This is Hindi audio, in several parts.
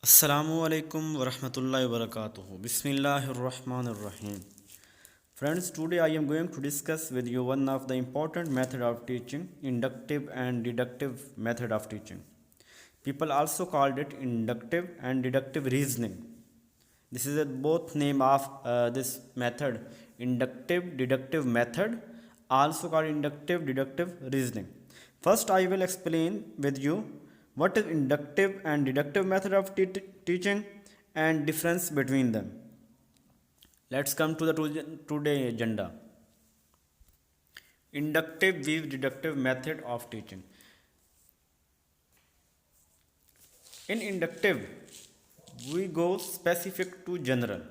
Assalamualaikum warahmatullahi wabarakatuh. Bismillahirrahmanirrahim. Friends, today I am going to discuss with you one of the important method of teaching, inductive and deductive method of teaching. People also called it inductive and deductive reasoning. This is a both name of this method, inductive deductive method, also called inductive deductive reasoning. First, I will explain with you what is inductive and deductive method of teaching and difference between them. Let's come to the today agenda. Inductive with deductive method of teaching. In inductive, we go specific to general.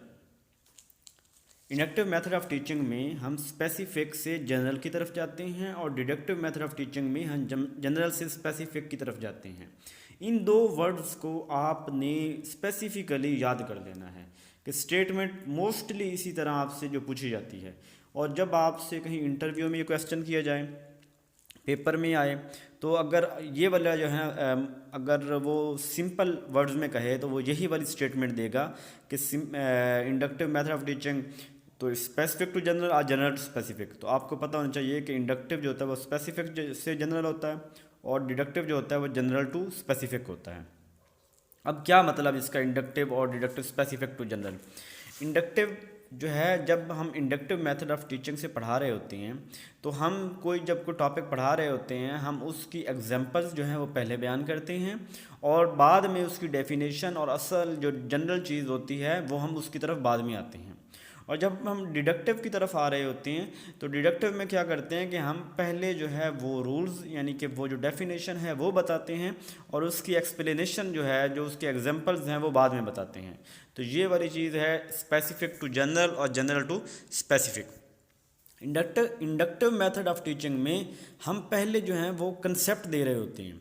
Inductive method of teaching में हम स्पेसिफिक से जनरल की तरफ जाते हैं और डिडक्टिव मेथड ऑफ टीचिंग में हम जनरल से स्पेसिफिक की तरफ जाते हैं। इन दो वर्ड्स को आपने स्पेसिफिकली याद कर लेना है कि स्टेटमेंट मोस्टली इसी तरह आपसे जो पूछी जाती है, और जब आपसे कहीं इंटरव्यू में ये क्वेश्चन किया जाए, पेपर में आए, तो अगर ये वाला जो है अगर वो सिंपल वर्ड्स में कहे तो वो यही वाली स्टेटमेंट देगा कि इंडक्टिव मेथड ऑफ टीचिंग तो स्पेसिफिक टू जनरल और जनरल टू स्पेसिफिक। तो आपको पता होना चाहिए कि इंडक्टिव जो होता है वो स्पेसिफिक से जनरल होता है और डिडक्टिव जो होता है वो जनरल टू स्पेसिफिक होता है। अब क्या मतलब इसका इंडक्टिव और deductive specific to general? Inductive जो है, जब हम इंडक्टिव मेथड ऑफ टीचिंग से पढ़ा रहे होते हैं तो हम जब कोई टॉपिक पढ़ा रहे होते हैं, हम उसकी एग्जांपल्स जो हैं वो पहले बयान करते हैं और बाद में उसकी डेफिनेशन और असल जो जनरल चीज़ होती है वो हम उसकी तरफ बाद में आते हैं। और जब हम डिडक्टिव की तरफ आ रहे होते हैं तो डिडक्टिव में क्या करते हैं कि हम पहले जो है वो रूल्स यानी कि वो जो डेफिनेशन है वो बताते हैं और उसकी एक्सप्लेनेशन जो है, जो उसके एग्जांपल्स हैं वो बाद में बताते हैं। तो ये वाली चीज़ है स्पेसिफिक टू जनरल और general to specific. Inductive method of teaching में हम पहले जो हैं वो कंसेप्ट दे रहे होते हैं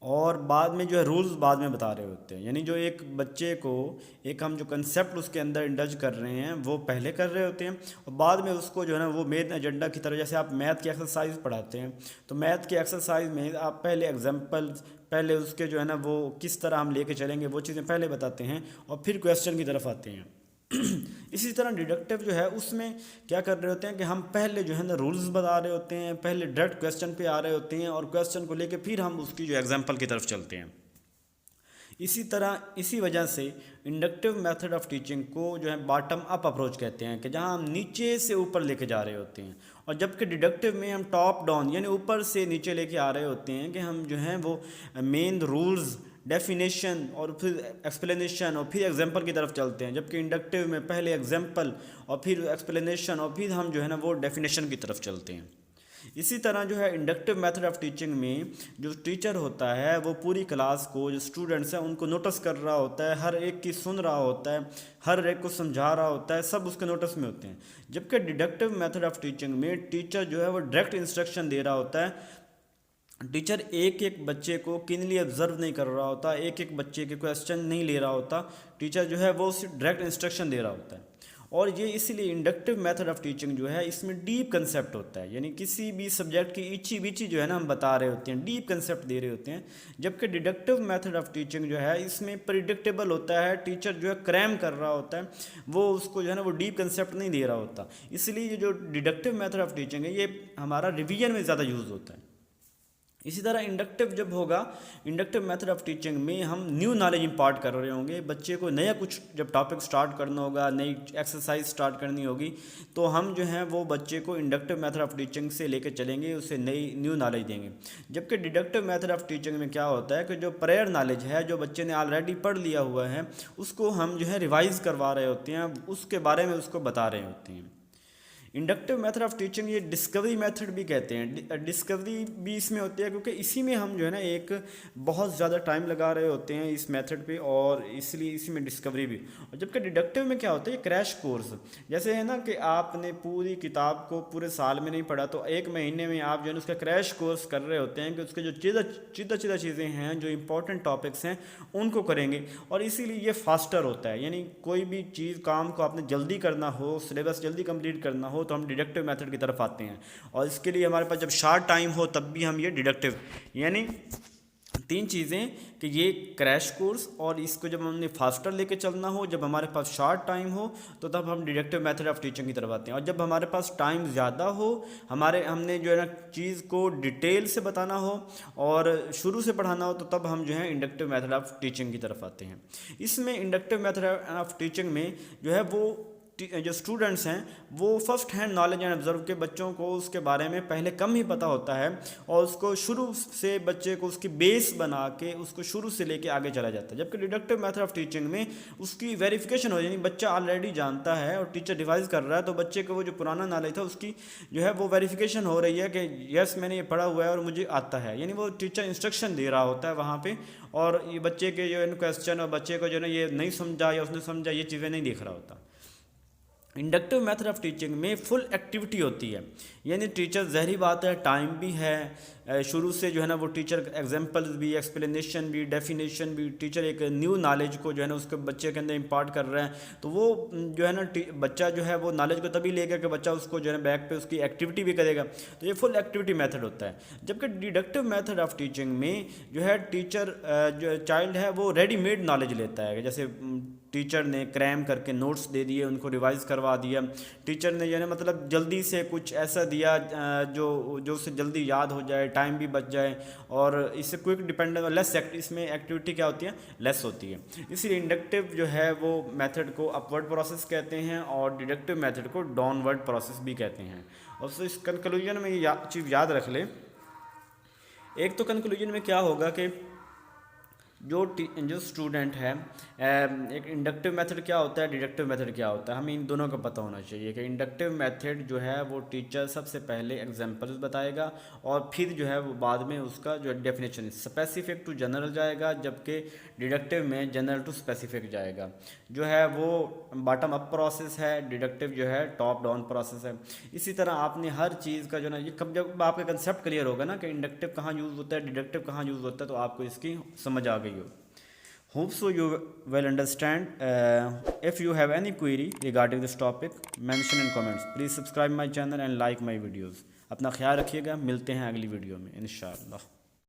और बाद में जो है रूल्स बाद में बता रहे होते हैं। यानी जो एक बच्चे को एक हम जो कंसेप्ट उसके अंदर इंडल्ज कर रहे हैं वो पहले कर रहे होते हैं और बाद में उसको जो है ना वो मेन एजेंडा की तरह, जैसे आप मैथ की एक्सरसाइज पढ़ाते हैं तो मैथ की एक्सरसाइज में आप पहले एग्जाम्पल, पहले उसके जो है ना वो किस तरह हम लेके चलेंगे वो चीज़ें पहले बताते हैं और फिर क्वेश्चन की तरफ आते हैं। इसी तरह डिडक्टिव जो है उसमें क्या कर रहे होते हैं कि हम पहले जो है ना रूल्स बता रहे होते हैं, पहले डायरेक्ट क्वेश्चन पे आ रहे होते हैं और क्वेश्चन को लेके फिर हम उसकी जो एग्जांपल की तरफ चलते हैं। इसी वजह से इंडक्टिव मेथड ऑफ टीचिंग को जो है बॉटम अप अप्रोच कहते हैं कि जहां हम नीचे से ऊपर लेके जा रहे होते हैं, और जबकि डिडक्टिव में हम टॉप डाउन यानी ऊपर से नीचे लेके आ रहे होते हैं कि हम जो हैं वो मेन रूल्स, डेफिनेशन और फिर एक्सप्लेनेशन और फिर एग्जांपल की तरफ चलते हैं। जबकि इंडक्टिव में पहले एग्जांपल और फिर एक्सप्लेनेशन और फिर हम जो है ना वो डेफिनेशन की तरफ चलते हैं। इसी तरह जो है इंडक्टिव मेथड ऑफ टीचिंग में जो टीचर होता है वो पूरी क्लास को, जो स्टूडेंट्स हैं उनको नोटिस कर रहा होता है, हर एक की सुन रहा होता है, हर एक को समझा रहा होता है, सब उसके नोटिस में होते हैं। जबकि डिडक्टिव मेथड ऑफ टीचिंग में टीचर जो है वो डायरेक्ट इंस्ट्रक्शन दे रहा होता है। टीचर एक एक बच्चे को किनली ऑब्जर्व नहीं कर रहा होता, एक एक बच्चे के क्वेश्चन नहीं ले रहा होता, टीचर जो है वो डायरेक्ट इंस्ट्रक्शन दे रहा होता है। और ये इसीलिए इंडक्टिव मेथड ऑफ टीचिंग जो है इसमें डीप कंसेप्ट होता है, यानी किसी भी सब्जेक्ट की इची बिची जो है ना हम बता रहे होते हैं, डीप कंसेप्ट दे रहे होते हैं। जबकि डिडक्टिव मेथड ऑफ टीचिंग जो है इसमें प्रिडिक्टेबल होता है, टीचर जो है क्रैम कर रहा होता है, वो उसको जो है ना वो डीप कंसेप्ट नहीं दे रहा होता। इसलिए ये जो डिडक्टिव मेथड ऑफ टीचिंग है ये हमारा रिवीजन में ज़्यादा यूज़ होता है। इसी तरह इंडक्टिव जब होगा, इंडक्टिव मेथड ऑफ टीचिंग में हम न्यू नॉलेज इंपार्ट कर रहे होंगे, बच्चे को नया कुछ जब टॉपिक स्टार्ट करना होगा, नई एक्सरसाइज स्टार्ट करनी होगी, तो हम जो हैं वो बच्चे को इंडक्टिव मेथड ऑफ टीचिंग से लेकर चलेंगे, उसे नई न्यू नॉलेज देंगे। जबकि डिडक्टिव मेथड ऑफ टीचिंग में क्या होता है कि जो प्रायर नॉलेज है, जो बच्चे ने ऑलरेडी पढ़ लिया हुआ है, उसको हम जो है रिवाइज करवा रहे होते हैं, उसके बारे में उसको बता रहे होते हैं। इंडक्टिव मेथड ऑफ टीचिंग ये डिस्कवरी मेथड भी कहते हैं। डिस्कवरी भी इसमें होती है क्योंकि इसी में हम जो है ना एक बहुत ज़्यादा टाइम लगा रहे होते हैं इस मेथड पे, और इसलिए इसी में डिस्कवरी भी। और जबकि डिडक्टिव में क्या होता है, क्रैश कोर्स, जैसे है ना कि आपने पूरी किताब को पूरे साल में नहीं पढ़ा तो एक महीने में आप जो है उसका क्रैश कोर्स कर रहे होते हैं कि उसके जो चीज़ा चीज़ें हैं, जो इंपॉर्टेंट टॉपिक्स हैं उनको करेंगे, और इसीलिए ये फास्टर होता है। यानी कोई भी चीज़ काम को आपने जल्दी करना हो, सिलेबस जल्दी कंप्लीट करना हो, तो हम डिडक्टिव मेथड की तरफ आते हैं। और इसके लिए हमारे पास जब शार्ट टाइम हो तब भी हम ये डिडक्टिव यानी तीन चीज़ें कि ये क्रैश कोर्स, और इसको जब हमने फास्टर लेके चलना हो, जब हमारे पास शॉर्ट टाइम हो तो तब हम डिडक्टिव मेथड ऑफ टीचिंग की तरफ आते हैं, और जब हमारे पास टाइम ज़्यादा हो, हमने जो है ना चीज़ को डिटेल से बताना हो और शुरू से पढ़ाना हो, तो तब हम जो है इंडक्टिव मेथड ऑफ टीचिंग की तरफ आते हैं। इसमें इंडक्टिव मेथड ऑफ टीचिंग में जो है वो जो स्टूडेंट्स हैं वो first hand knowledge and observe के बच्चों को उसके बारे में पहले कम ही पता होता है, और उसको शुरू से बच्चे को उसकी बेस बना के उसको शुरू से लेके आगे चला जाता है। जबकि डिडक्टिव मेथड ऑफ टीचिंग में उसकी वेरिफिकेशन हो, यानी बच्चा ऑलरेडी जानता है और टीचर रिवाइज कर रहा है, तो बच्चे को वो जो पुराना नॉलेज था उसकी जो है वो वेरिफिकेशन हो रही है कि यस मैंने ये पढ़ा हुआ है और मुझे आता है, यानी वो टीचर इंस्ट्रक्शन दे रहा होता है वहाँ पे, और ये बच्चे के जो है क्वेश्चन और बच्चे को जो है ना ये नहीं समझा या उसने समझा ये चीज़ें नहीं देख रहा होता। इंडक्टिव मेथड ऑफ टीचिंग में फुल एक्टिविटी होती है, यानी टीचर ज़हरी बात है टाइम भी है, शुरू से जो है ना वो टीचर एग्जांपल्स भी, एक्सप्लेनेशन भी, डेफिनेशन भी, टीचर एक न्यू नॉलेज को जो है ना उसके बच्चे के अंदर इम्पार्ट कर रहे हैं, तो वो जो है ना बच्चा जो है वो नॉलेज को तभी लेगा कि बच्चा उसको जो है ना बैक पे उसकी एक्टिविटी भी करेगा, तो ये फुल एक्टिविटी मेथड होता है। जबकि डिडक्टिव मेथड ऑफ टीचिंग में जो है टीचर जो चाइल्ड है वो रेडीमेड नॉलेज लेता है, जैसे टीचर ने क्रैम करके नोट्स दे दिए, उनको रिवाइज करवा दिया, टीचर ने जो है मतलब जल्दी से कुछ ऐसा दिया जो उससे जल्दी याद हो जाए, टाइम भी बच जाए, और इससे क्विक डिपेंडेंट लेस इसमें एक्टिविटी क्या होती है, लेस होती है। इसलिए इंडक्टिव जो है वो मेथड को अपवर्ड प्रोसेस कहते हैं और डिडक्टिव मेथड को डाउनवर्ड प्रोसेस भी कहते हैं। और सो इस कंक्लूजन में ये चीज़ याद रख ले, एक तो कंक्लूजन में क्या होगा कि जो स्टूडेंट है, एक इंडक्टिव मेथड क्या होता है, डिडक्टिव मेथड क्या होता है, हमें इन दोनों का पता होना चाहिए कि इंडक्टिव मेथड जो है वो टीचर सबसे पहले एग्जांपल्स बताएगा और फिर जो है वो बाद में उसका जो डेफिनेशन स्पेसिफिक टू जनरल जाएगा, जबकि डिडक्टिव में जनरल टू स्पेसिफिक जाएगा। जो है वो बॉटम अप प्रोसेस है, डिडक्टिव जो है टॉप डाउन प्रोसेस है। इसी तरह आपने हर चीज़ का जो ना ये जब आपका कंसेप्ट क्लियर होगा ना कि इंडक्टिव कहाँ यूज़ होता है, डिडक्टिव कहाँ यूज़ होता है, तो आपको इसकी समझ आ गई हो। Hope so you will understand. If you have any query regarding this topic, mention in comments. Please subscribe my channel and like my videos. अपना ख्याल रखिएगा, मिलते हैं अगली वीडियो में इंशाअल्लाह।